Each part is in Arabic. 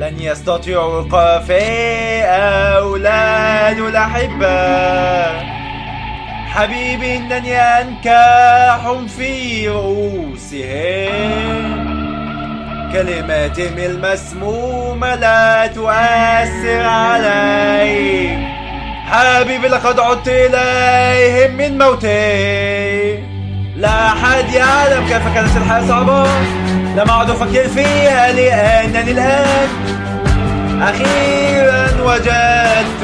لن يستطيعوا وقفي أولاد الأحبة. حبيبي إنني أنكاح في رؤوسهم، كلماتهم المسمومة لا تؤثر علي. حبيبي لقد عدت إليهم من موتي. لا أحد يعلم كيف كانت الحياة صعبة، لم أعد أفكر فيها لأنني الآن أخيرا وجدت.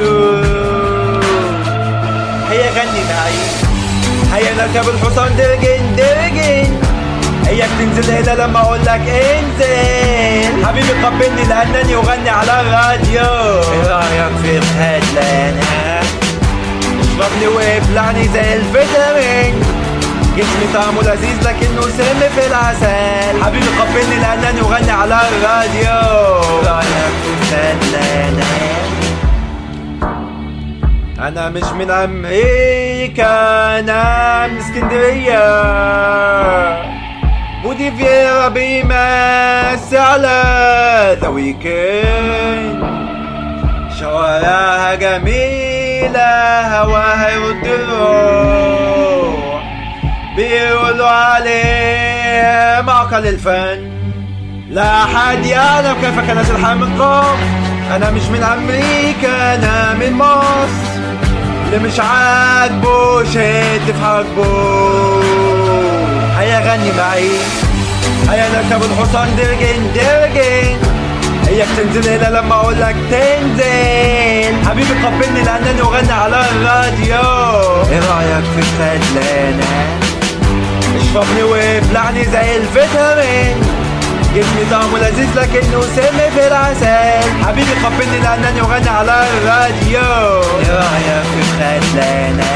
هيا غني معي، هيا نركب الحصان درجن درجن. هيا تنزل هنا لما أقولك انزل. حبيبي قبلني لأنني أغني على الراديو. ايه رأيك في الهدلانة؟ اشربني وابلعني زي الفيتامين. جسمي طعمه لذيذ لكنه سم في العسل. حبيبي قبلني لأنني أغني على الراديو. رأيك في الهدلانة؟ أنا مش من أمريكا، أنا من اسكندرية. ودي فيرا بيمس على ذا ويكند. شوارعها جميلة، هواها يرد الروح. بيقولوا عليه معقل الفن. لا أحد يعلم كيف كانت الحياة من قبل. أنا مش من أمريكا، أنا من مصر. اللي مش عاجبه شد في حاجبه. هيا غني معي، هيا نركب الحصان درجن درجن. هياك تنزل هنا لما أقولك تنزل. حبيبي قبلني لأنني أغني على الراديو. ايه رأيك في الخدلانة؟ اشربني وابلعني زي الفيتامين. جسمي طعمه لذيذ لكنه سم في العسل. حبيبي قبلني لأنني أغني على الراديو. ايه رأيك في الخدلانة؟